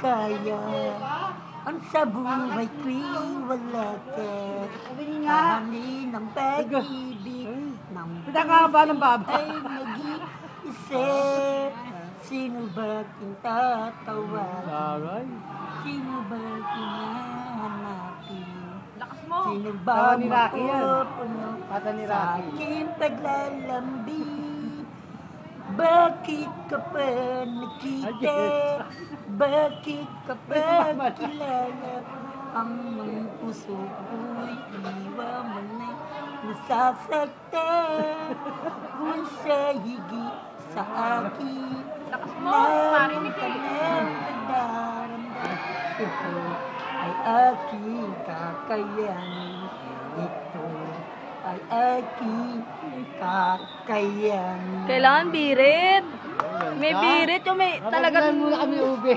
kaya ang sa buhay ko'y wala ka. Hanganin ng pag-ibig ng ay nag-iisip. Sino ba aking tatawagan? Sino ba aking hahanapin? Sino ba mapupuno sa aking paglalambing? Bakit ka pa nakita? Bakit ka pa kilala? Ang mga puso ko'y iniwan mo na nasasaktan. Kung siya higit sa akin, naroon ka na nagdaramdam. Ito ay aking kakayanin. Ito ay aking kakayanin. Kailangan birit. May birit yung may talagang... Muna kami ube.